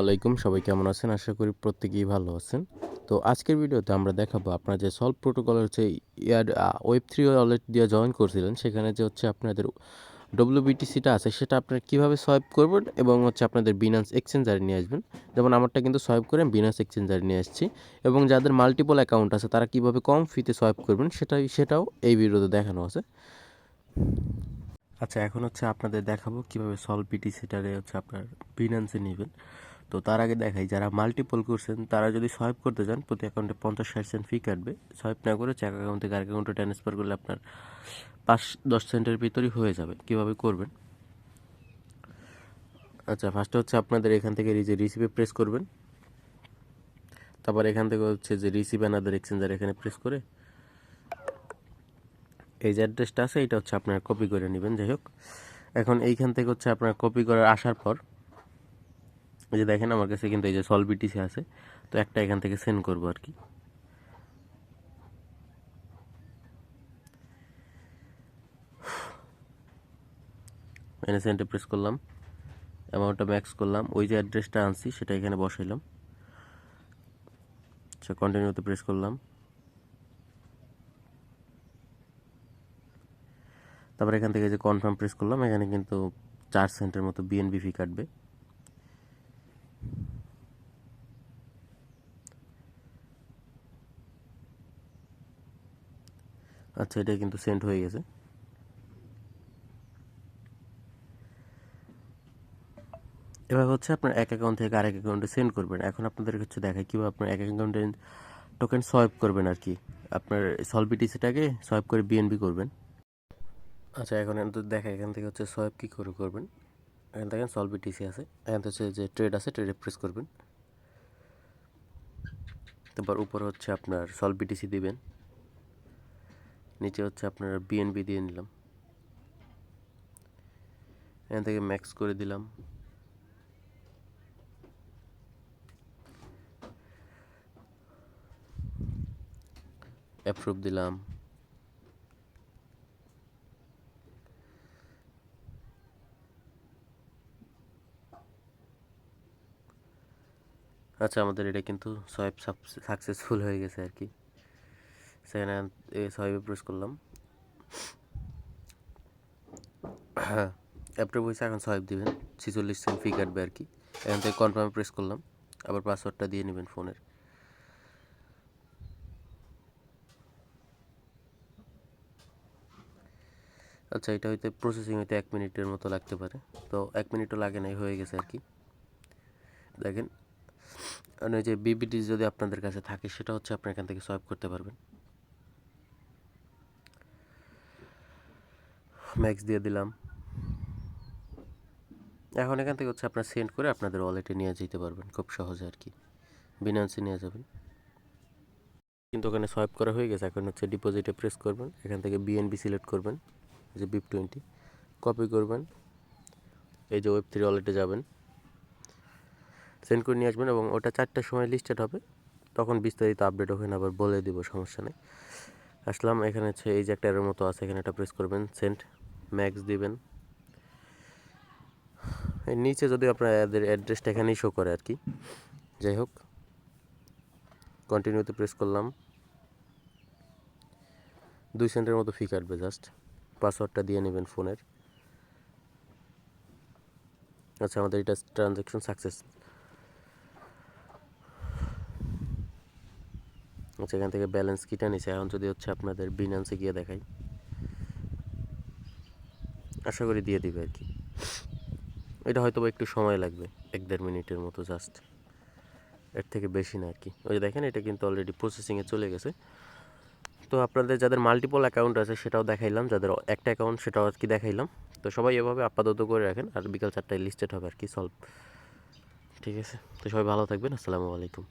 আলাইকুম, সবাই কেমন আছেন? আশা করি প্রত্যেকেই ভালো আছেন। তো আজকের ভিডিওতে আমরা দেখাবো আপনারা যে সল্ভ প্রোটোকলের হচ্ছে ওয়েব3 ওয়ালেট দিয়ে জয়েন করছিলেন, সেখানে যে হচ্ছে আপনাদের ডব্লিউবিটিসিটা আছে সেটা আপনারা কীভাবে সোয়াইপ করবেন এবং হচ্ছে আপনাদের বিনান্স এক্সচেঞ্জারে নিয়ে আসবেন। যেমন আমারটা কিন্তু সোয়াইপ করে আমি বিনান্স এক্সচেঞ্জারে নিয়ে আসছি, এবং যাদের মাল্টিপল অ্যাকাউন্ট আছে তারা কীভাবে কম ফিতে সোয়াইপ করবেন সেটাও এই ভিডিওতে দেখানো আছে। আচ্ছা, এখন হচ্ছে আপনাদের দেখাবো কীভাবে সল্ভ বিটিসিটারে হচ্ছে আপনার বিনান্সে নেবেন। তো তার আগে দেখাই, যারা মাল্টিপল করছেন তারা যদি সোয়াইপ করতে চান প্রতি অ্যাকাউন্টে 50-60 সেন্ট ফি কাটবে। সোয়াইপ না করে চেক অ্যাকাউন্ট থেকে আরেক অ্যাকাউন্টে ট্রান্সফার করলে আপনার 5-10 সেন্টের ভিতরেই হয়ে যাবে। কীভাবে করবেন? আচ্ছা, ফার্স্টে হচ্ছে আপনাদের এখান থেকে যে রিসিভে প্রেস করবেন, তারপর এখান থেকে হচ্ছে যে রিসিভ অ্যানাদার এক্সচেঞ্জার এখানে প্রেস করে এই যে অ্যাড্রেসটা আছে এটা হচ্ছে আপনারা কপি করে নেবেন। যাই হোক, এখন এইখান থেকে হচ্ছে আপনারা কপি করে আসার পর এই যে দেখেন আমার কাছে কিন্তু এই যে সল্ভ বিটিসি আছে, তো একটা এখান থেকে সেন্ড করবো আর কি। এখানে সেন্টে প্রেস করলাম, অ্যামাউন্টটা ম্যাক্স করলাম, ওই যে অ্যাড্রেসটা আনছি সেটা এখানে বসাইলাম। আচ্ছা, কন্টিনিউতে প্রেস করলাম, তারপর এখান থেকে যে কনফার্ম প্রেস করলাম। এখানে কিন্তু 4 সেন্টের মতো বিএনবি ফি কাটবে। আচ্ছা, এটা কিন্তু সেন্ড হয়ে গেছে। এবার হচ্ছে আপনার এক অ্যাকাউন্ট থেকে আরেক অ্যাকাউন্টে সেন্ড করবেন। এখন আপনাদের হচ্ছে দেখায় কীভাবে আপনার এক অ্যাকাউন্টে টোকেন সোয়াইপ করবেন আর কি। আপনার সলবিটিসিটাকে সোয়াইপ করে বিএনবি করবেন। আচ্ছা, এখন দেখায় এখান থেকে হচ্ছে সোয়াইপ কী করে করবেন। এখান থেকে সলবিটিসি আছে, এখান থেকে হচ্ছে যে ট্রেড আছে ট্রেডে প্রেস করবেন, তারপর উপরে হচ্ছে আপনার সলবিটিসি দিবেন, নিচে হচ্ছে আপনার বিএনবি দিয়ে নিলাম, এখান থেকে ম্যাক্স করে দিলাম, অ্যাপ্রুভ দিলাম। আচ্ছা, আমাদের এটা কিন্তু সোয়াইপ সাকসেসফুল হয়ে গেছে আর কি। সেখানে সোয়াইপে প্রেস করলাম, হ্যাঁ অ্যাপ্রুভ হয়েছে। এখন সোয়াইপ দিবেন, 46 সেন্ট ফি কাটবে আর কি। এখান থেকে কনফার্মে প্রেস করলাম, আবার পাসওয়ার্ডটা দিয়ে নেবেন ফোনের। আচ্ছা, এটা হইতে প্রসেসিং হইতে 1 মিনিটের মতো লাগতে পারে, তো 1 মিনিটও লাগে নাই, হয়ে গেছে আর কি। দেখেন, মানে যে বিবিটি যদি আপনাদের কাছে থাকে সেটা হচ্ছে আপনি এখান থেকে সোয়াইপ করতে পারবেন। ম্যাক্স দিয়ে দিলাম। এখন এখান থেকে হচ্ছে আপনার সেন্ড করে আপনাদের ওয়ালেটে নিয়ে যেতে পারবেন খুব সহজে আর কি, বিনান্সে নিয়ে যাবেন। কিন্তু ওখানে সোয়াইপ করা হয়ে গেছে। এখন হচ্ছে ডিপোজিটে প্রেস করবেন, এখান থেকে বিএনবি সিলেক্ট করবেন, যে BIP20 কপি করবেন, এই যে ওয়েব3 ওয়ালেটে যাবেন, সেন্ড করে নিয়ে আসবেন, এবং ওটা 4টার সময় লিস্টেড হবে, তখন বিস্তারিত আপডেট ওখানে আবার বলে দিব, সমস্যা নেই। আসলাম, এখানে হচ্ছে এই যে একটা এর মতো আছে, এখানে একটা প্রেস করবেন, সেন্ড ম্যাক্স দিবেন। এর নিচে যদি আপনার অ্যাড্রেসটা এখানেই শো করে আর কি। যাই হোক, কন্টিনিউতে প্রেস করলাম, 2 সেন্টের মতো ফি কাটবে জাস্ট। পাসওয়ার্ডটা দিয়ে নেবেন ফোনের। আচ্ছা, আমাদের এটা ট্রানজ্যাকশন সাকসেস। আচ্ছা, এখান থেকে ব্যালেন্স কিটা নিছে। এখন যদি হচ্ছে আপনাদের বিনান্সে গিয়ে দেখাই, আশা করি দিয়ে দিবে আর কি। এটা হয়তো একটু সময় লাগবে, 1-1.5 মিনিটের মতো জাস্ট, এর থেকে বেশি না আর কি। ওই দেখেন, এটা কিন্তু অলরেডি প্রসেসিংয়ে চলে গেছে। তো আপনাদের যাদের মাল্টিপল অ্যাকাউন্ট আছে সেটাও দেখাইলাম, যাদের একটা অ্যাকাউন্ট সেটাও আর কি দেখাইলাম। তো সবাই এভাবে আপাতত করে রাখেন, আর বিকাল 4টায় লিস্টেড হবে আর কি সলভ। ঠিক আছে, তো সবাই ভালো থাকবেন। আসসালামু আলাইকুম।